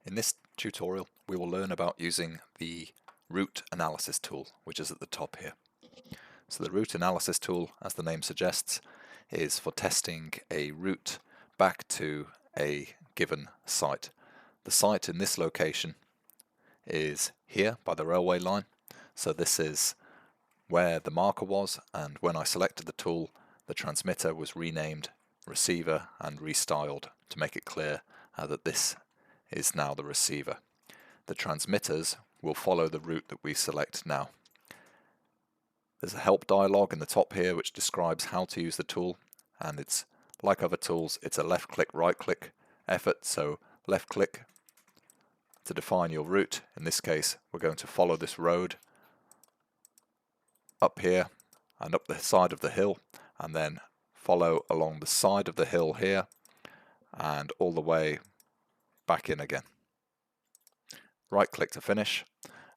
In this tutorial, we will learn about using the route analysis tool, which is at the top here. So the route analysis tool, as the name suggests, is for testing a route back to a given site. The site in this location is here by the railway line. So this is where the marker was, and when I selected the tool, the transmitter was renamed receiver and restyled to make it clear that this is now the receiver. The transmitters will follow the route that we select now. There's a help dialog in the top here which describes how to use the tool, and it's like other tools, it's a left click right click effort. So left click to define your route. In this case we're going to follow this road up here and up the side of the hill, and then follow along the side of the hill here and all the way back in again. Right click to finish,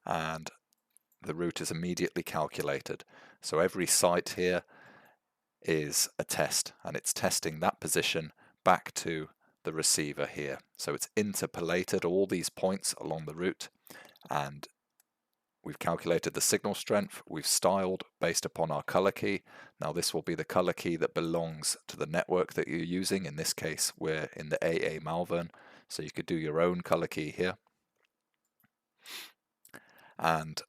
and the route is immediately calculated. So every site here is a test, and it's testing that position back to the receiver here. So it's interpolated all these points along the route, and we've calculated the signal strength, we've styled based upon our color key. Now this will be the color key that belongs to the network that you're using. In this case we're in the AA Malvern, so you could do your own color key here. And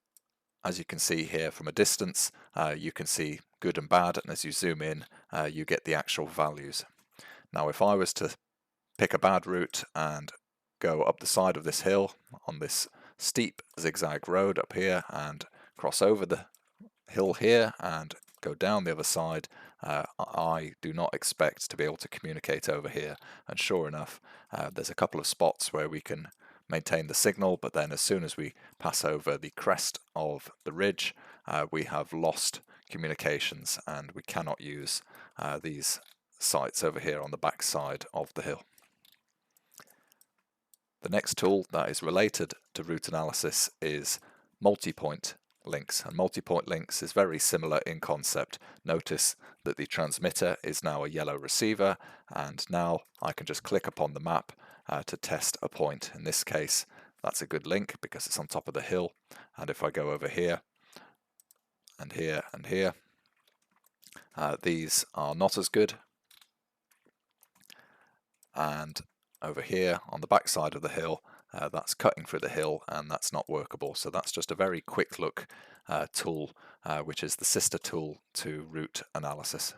as you can see here from a distance, you can see good and bad, and as you zoom in you get the actual values. Now if I was to pick a bad route and go up the side of this hill on this steep zigzag road up here and cross over the hill here and go down the other side, I do not expect to be able to communicate over here. And sure enough, there's a couple of spots where we can maintain the signal, but then as soon as we pass over the crest of the ridge, we have lost communications and we cannot use these sites over here on the back side of the hill. The next tool that is related to route analysis is Multipoint links, and Multipoint links is very similar in concept. Notice that the transmitter is now a yellow receiver, and now I can just click upon the map to test a point. In this case that's a good link because it's on top of the hill, and if I go over here and here and here, these are not as good, and over here on the back side of the hill, that's cutting through the hill and that's not workable. So that's just a very quick look tool which is the sister tool to route analysis.